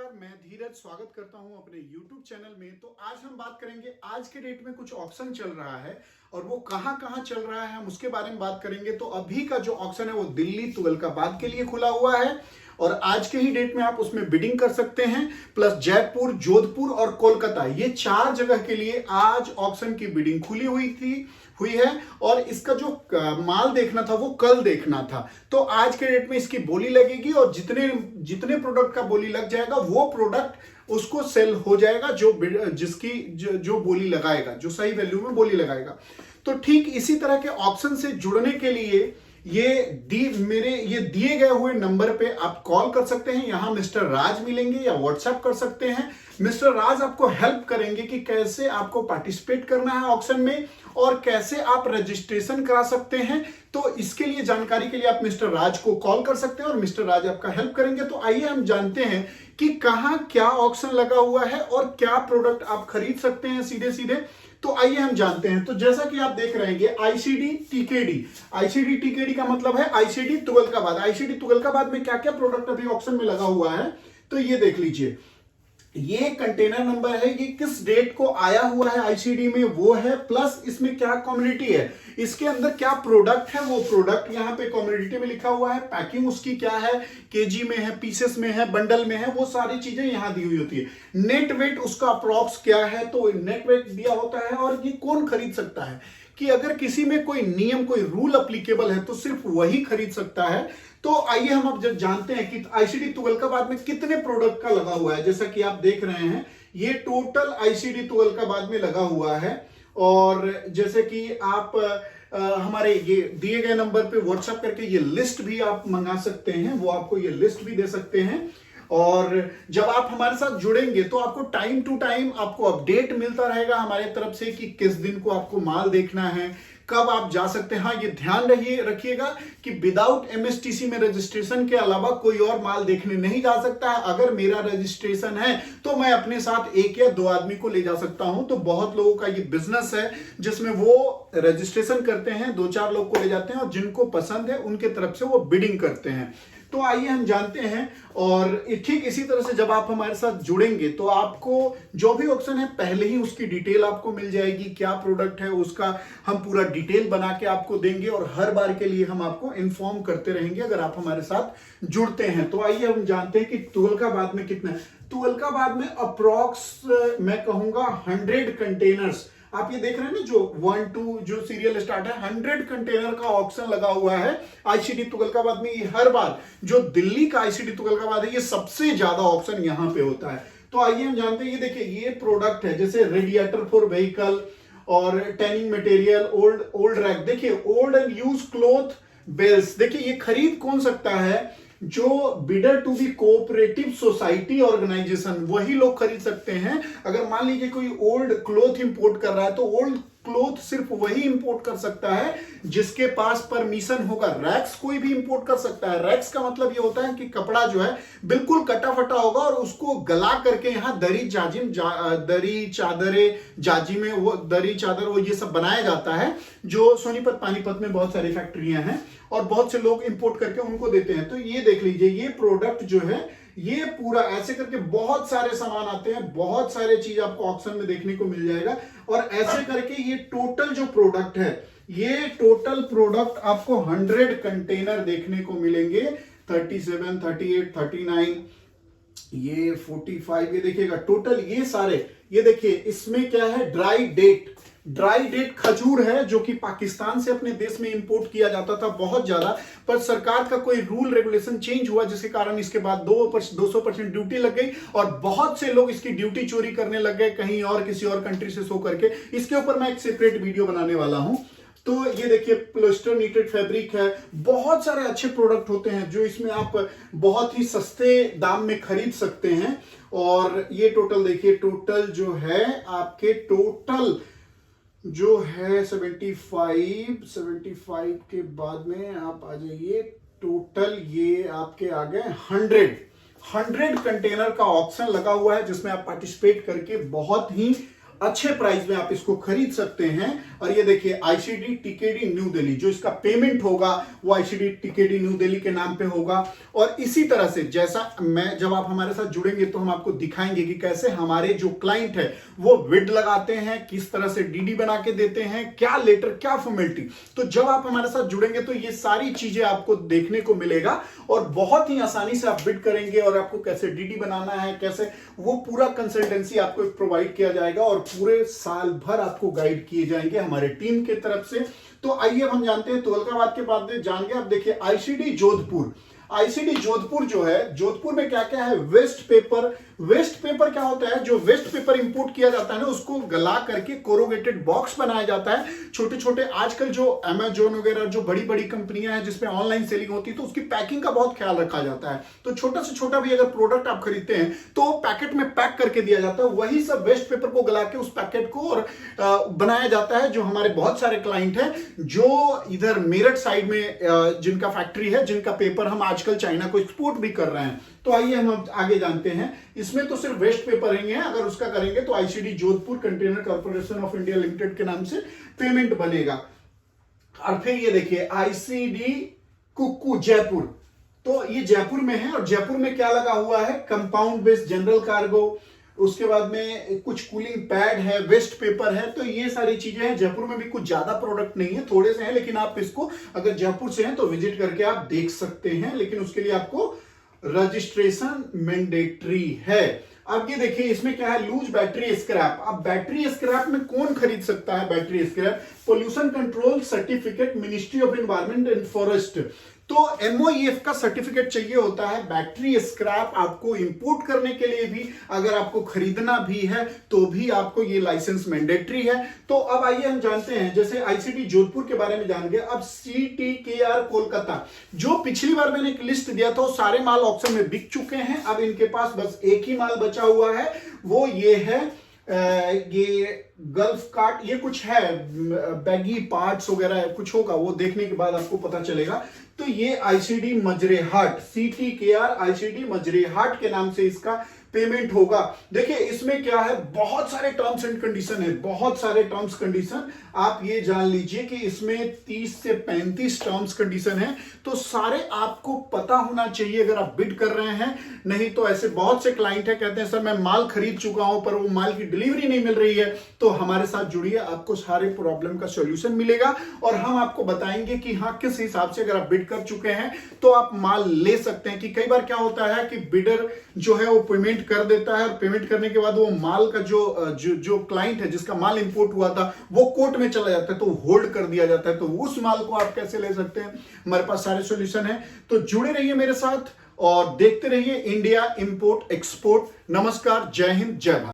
नमस्कार, मैं धीरज स्वागत करता हूं अपने YouTube चैनल में। तो आज हम बात करेंगे, आज के डेट में कुछ ऑक्शन चल रहा है और वो कहां कहां चल रहा है हम उसके बारे में बात करेंगे। तो अभी का जो ऑक्शन है वो दिल्ली तुगलकाबाद के लिए खुला हुआ है और आज के ही डेट में आप उसमें बिडिंग कर सकते हैं। प्लस जयपुर, जोधपुर और कोलकाता, ये 4 जगह के लिए आज ऑक्शन की बिडिंग खुली हुई है और इसका जो माल देखना था वो कल देखना था। तो आज के डेट में इसकी बोली लगेगी और जितने प्रोडक्ट का बोली लग जाएगा वो प्रोडक्ट उसको सेल हो जाएगा, जो बोली लगाएगा, जो सही वैल्यू में बोली लगाएगा। तो ठीक इसी तरह के ऑप्शन से जुड़ने के लिए मेरे दिए गए हुए नंबर पे आप कॉल कर सकते हैं। यहां मिस्टर राज मिलेंगे या व्हाट्सएप कर सकते हैं। मिस्टर राज आपको हेल्प करेंगे कि कैसे आपको पार्टिसिपेट करना है ऑक्शन में और कैसे आप रजिस्ट्रेशन करा सकते हैं। तो इसके लिए जानकारी के लिए आप मिस्टर राज को कॉल कर सकते हैं और मिस्टर राज आपका हेल्प करेंगे। तो आइए हम जानते हैं कि कहां क्या ऑक्शन लगा हुआ है और क्या प्रोडक्ट आप खरीद सकते हैं सीधे सीधे। तो आइए हम जानते हैं। तो जैसा कि आप देख रहे हैं, आईसीडी टीकेडी का मतलब है आईसीडी तुगलकाबाद। आईसीडी तुगलकाबाद में क्या क्या प्रोडक्ट अभी ऑक्शन में लगा हुआ है तो ये देख लीजिए। ये कंटेनर नंबर है, ये किस डेट को आया हुआ है आईसीडी में वो है, प्लस इसमें क्या कम्युनिटी है, इसके अंदर क्या प्रोडक्ट है वो प्रोडक्ट यहाँ पे कम्युनिटी में लिखा हुआ है। पैकिंग उसकी क्या है, केजी में है, पीसेस में है, बंडल में है, वो सारी चीजें यहाँ दी हुई होती है। नेट वेट उसका अप्रॉक्स क्या है, तो नेट वेट दिया होता है। और ये कौन खरीद सकता है कि अगर किसी में कोई नियम, कोई रूल अप्लीकेबल है तो सिर्फ वही खरीद सकता है। तो आइए हम अब जब जानते हैं कि आईसीडी तुगलकाबाद में कितने प्रोडक्ट का लगा हुआ है। जैसा कि आप देख रहे हैं, ये टोटल आईसीडी तुगलकाबाद में लगा हुआ है। और जैसे कि आप हमारे ये दिए गए नंबर पे व्हाट्सएप करके ये लिस्ट भी आप मंगा सकते हैं, वो आपको ये लिस्ट भी दे सकते हैं। और जब आप हमारे साथ जुड़ेंगे तो आपको टाइम टू टाइम आपको अपडेट मिलता रहेगा हमारे तरफ से कि किस दिन को आपको माल देखना है, कब आप जा सकते हैं। हाँ, ये ध्यान रखिएगा कि विदाउट एमएसटीसी में रजिस्ट्रेशन के अलावा कोई और माल देखने नहीं जा सकता है। अगर मेरा रजिस्ट्रेशन है तो मैं अपने साथ 1 या 2 आदमी को ले जा सकता हूं। तो बहुत लोगों का ये बिजनेस है जिसमें वो रजिस्ट्रेशन करते हैं, 2-4 लोग को ले जाते हैं और जिनको पसंद है उनके तरफ से वो बिडिंग करते हैं। तो आइए हम जानते हैं। और ठीक इसी तरह से जब आप हमारे साथ जुड़ेंगे तो आपको जो भी ऑप्शन है पहले ही उसकी डिटेल आपको मिल जाएगी, क्या प्रोडक्ट है उसका हम पूरा डिटेल बना के आपको देंगे और हर बार के लिए हम आपको इन्फॉर्म करते रहेंगे अगर आप हमारे साथ जुड़ते हैं। तो आइए हम जानते हैं कि तुगलकाबाद में कितना है। तुगलकाबाद में अप्रॉक्स मैं कहूंगा 100 कंटेनर्स, आप ये देख रहे हैं ना, जो 1-2 जो सीरियल स्टार्ट है, 100 कंटेनर का ऑक्शन लगा हुआ है आईसीडी तुगलकाबाद में। ये हर बार जो दिल्ली का आईसीडी तुगलकाबाद है, ये सबसे ज्यादा ऑक्शन यहां पे होता है। तो आइए हम जानते हैं। ये देखिए, ये प्रोडक्ट है जैसे रेडिएटर फॉर व्हीकल और टैनिंग मटेरियल, ओल्ड रैक। देखिए, old and use cloth bales. देखिए, ये खरीद कौन सकता है, जो bidder to be cooperative society organisation, वही लोग खरीद सकते हैं। अगर मान लीजिए कोई ओल्ड क्लोथ इंपोर्ट कर रहा है तो ओल्ड क्लोथ सिर्फ वही इंपोर्ट कर सकता है जिसके पास परमिशन होगा। रैक्स कोई भी इंपोर्ट कर सकता है। रैक्स का मतलब ये होता है कि कपड़ा जो है बिल्कुल कटा फटा होगा और उसको गला करके यहाँ दरी चादरें वो दरी चादर वो ये सब बनाया जाता है, जो सोनीपत पानीपत में बहुत सारी फैक्ट्रियां हैं और बहुत से लोग इंपोर्ट करके उनको देते हैं। तो ये देख लीजिए, ये प्रोडक्ट जो है ये पूरा ऐसे करके बहुत सारे सामान आते हैं, बहुत सारे चीज आपको ऑक्शन में देखने को मिल जाएगा। और ऐसे करके ये टोटल जो प्रोडक्ट है, ये टोटल प्रोडक्ट आपको 100 कंटेनर देखने को मिलेंगे। 37, 38, 39, ये 45, ये देखिएगा टोटल ये सारे। ये देखिए, इसमें क्या है, ड्राई डेट खजूर है जो कि पाकिस्तान से अपने देश में इंपोर्ट किया जाता था बहुत ज्यादा, पर सरकार का कोई रूल रेगुलेशन चेंज हुआ जिसके कारण इसके बाद 200% ड्यूटी लग गई और बहुत से लोग इसकी ड्यूटी चोरी करने लग गए कहीं और, किसी और कंट्री से शो करके। इसके ऊपर मैं एक सेपरेट वीडियो बनाने वाला हूं। तो ये देखिए, प्लास्टर नीटेड फैब्रिक है, बहुत सारे अच्छे प्रोडक्ट होते हैं जो इसमें आप बहुत ही सस्ते दाम में खरीद सकते हैं। और ये टोटल देखिए, टोटल जो है आपके टोटल जो है 75 के बाद में आप आ जाइए, टोटल ये आपके आ गए 100 कंटेनर का ऑप्शन लगा हुआ है जिसमें आप पार्टिसिपेट करके बहुत ही अच्छे प्राइस में आप इसको खरीद सकते हैं। और ये देखिए आईसीडी टीकेडी न्यू दिल्ली, जो इसका पेमेंट होगा वो आईसीडी टीकेडी न्यू दिल्ली के नाम पे होगा। और इसी तरह से जब आप हमारे साथ जुड़ेंगे तो हम आपको दिखाएंगे कि कैसे हमारे जो क्लाइंट है वो बिड लगाते हैं, किस तरह से डीडी बना के देते हैं, क्या लेटर क्या फॉर्मेलिटी। तो जब आप हमारे साथ जुड़ेंगे तो ये सारी चीजें आपको देखने को मिलेगा और बहुत ही आसानी से आप बिड करेंगे और आपको कैसे डीडी बनाना है, कैसे वो पूरा कंसल्टेंसी आपको प्रोवाइड किया जाएगा और पूरे साल भर आपको गाइड किए जाएंगे हमारे टीम के तरफ से। तो आइए अब हम जानते हैं तुगलकाबाद के बाद जान गए। अब देखिए आईसीडी जोधपुर, आईसीडी जोधपुर जो है, जोधपुर में क्या क्या है, वेस्ट पेपर। वेस्ट पेपर क्या होता है, जो वेस्ट पेपर इंपोर्ट किया जाता है ना उसको गला करके कोरोगेटेड बॉक्स बनाया जाता है। छोटे छोटे आजकल जो अमेजोन वगैरह जो बड़ी बड़ी कंपनियां हैं जिसमें ऑनलाइन सेलिंग होती है तो उसकी पैकिंग का बहुत ख्याल रखा जाता है। तो छोटा से छोटा भी अगर प्रोडक्ट आप खरीदते हैं तो पैकेट में पैक करके दिया जाता है, वही सब वेस्ट पेपर को गला के उस पैकेट को और बनाया जाता है। जो हमारे बहुत सारे क्लाइंट हैं जो इधर मेरठ साइड में जिनका फैक्ट्री है, जिनका पेपर हम आजकल चाइना को एक्सपोर्ट भी कर रहे हैं। तो आइए हम आगे जानते हैं। इसमें तो सिर्फ वेस्ट पेपर ही है, अगर उसका करेंगे तो ICD Jodhpur container corporation of India limited के नाम से पेमेंट बनेगा। और फिर ये देखिए आईसीडी कुक्कू जयपुर, तो ये जयपुर में है। और जयपुर में क्या लगा हुआ है, कंपाउंड बेस्ड जनरल कार्गो, उसके बाद में कुछ कूलिंग पैड है, वेस्ट पेपर है। तो ये सारी चीजें हैं। जयपुर में भी कुछ ज्यादा प्रोडक्ट नहीं है, थोड़े से हैं, लेकिन आप इसको अगर जयपुर से हैं तो विजिट करके आप देख सकते हैं, लेकिन उसके लिए आपको रजिस्ट्रेशन मैंडेटरी है। अब ये देखिए इसमें क्या है, लूज बैटरी स्क्रैप। अब बैटरी स्क्रैप में कौन खरीद सकता है battery scrap, pollution control certificate, ministry of environment and forest. तो एमओईएफ का सर्टिफिकेट चाहिए होता है। बैटरी स्क्रैप आपको इंपोर्ट करने के लिए भी, अगर आपको खरीदना भी है तो भी आपको ये लाइसेंस मैंडेटरी है। तो अब आइए हम जानते हैं, जैसे आईसीडी जोधपुर के बारे में जान गए। अब सीटीकेआर कोलकाता, जो पिछली बार मैंने एक लिस्ट दिया था वो सारे माल ऑक्शन में बिक चुके हैं। अब इनके पास बस एक ही माल बचा हुआ है, वो ये है ये गल्फ कार्ट, ये कुछ है बैगी पार्ट्स वगैरह कुछ होगा, वो देखने के बाद आपको पता चलेगा। तो ये आईसीडी मजरेहाट, सीटीकेआर आईसीडी मजरेहाट के नाम से इसका पेमेंट होगा। देखिए इसमें क्या है, बहुत सारे टर्म्स एंड कंडीशन है, बहुत सारे टर्म्स कंडीशन। आप ये जान लीजिए कि इसमें 30 से 35 टर्म्स कंडीशन है। तो सारे आपको पता होना चाहिए अगर आप बिड कर रहे हैं। नहीं तो ऐसे बहुत से क्लाइंट है कहते हैं सर मैं माल खरीद चुका हूं पर वो माल की डिलीवरी नहीं मिल रही है। तो हमारे साथ जुड़िए, आपको सारे प्रॉब्लम का सॉल्यूशन मिलेगा और हम आपको बताएंगे कि हाँ किस हिसाब से अगर आप बिड कर चुके हैं तो आप माल ले सकते हैं। कि कई बार क्या होता है कि बिडर जो है वो पेमेंट कर देता है और पेमेंट करने के बाद वो माल का जो क्लाइंट है जिसका माल इंपोर्ट हुआ था वो कोर्ट में चला जाता है, तो होल्ड कर दिया जाता है। तो उस माल को आप कैसे ले सकते हैं, हमारे पास सारे सॉल्यूशन है। तो जुड़े रहिए मेरे साथ और देखते रहिए इंडिया इंपोर्ट एक्सपोर्ट। नमस्कार, जय हिंद, जय भारत।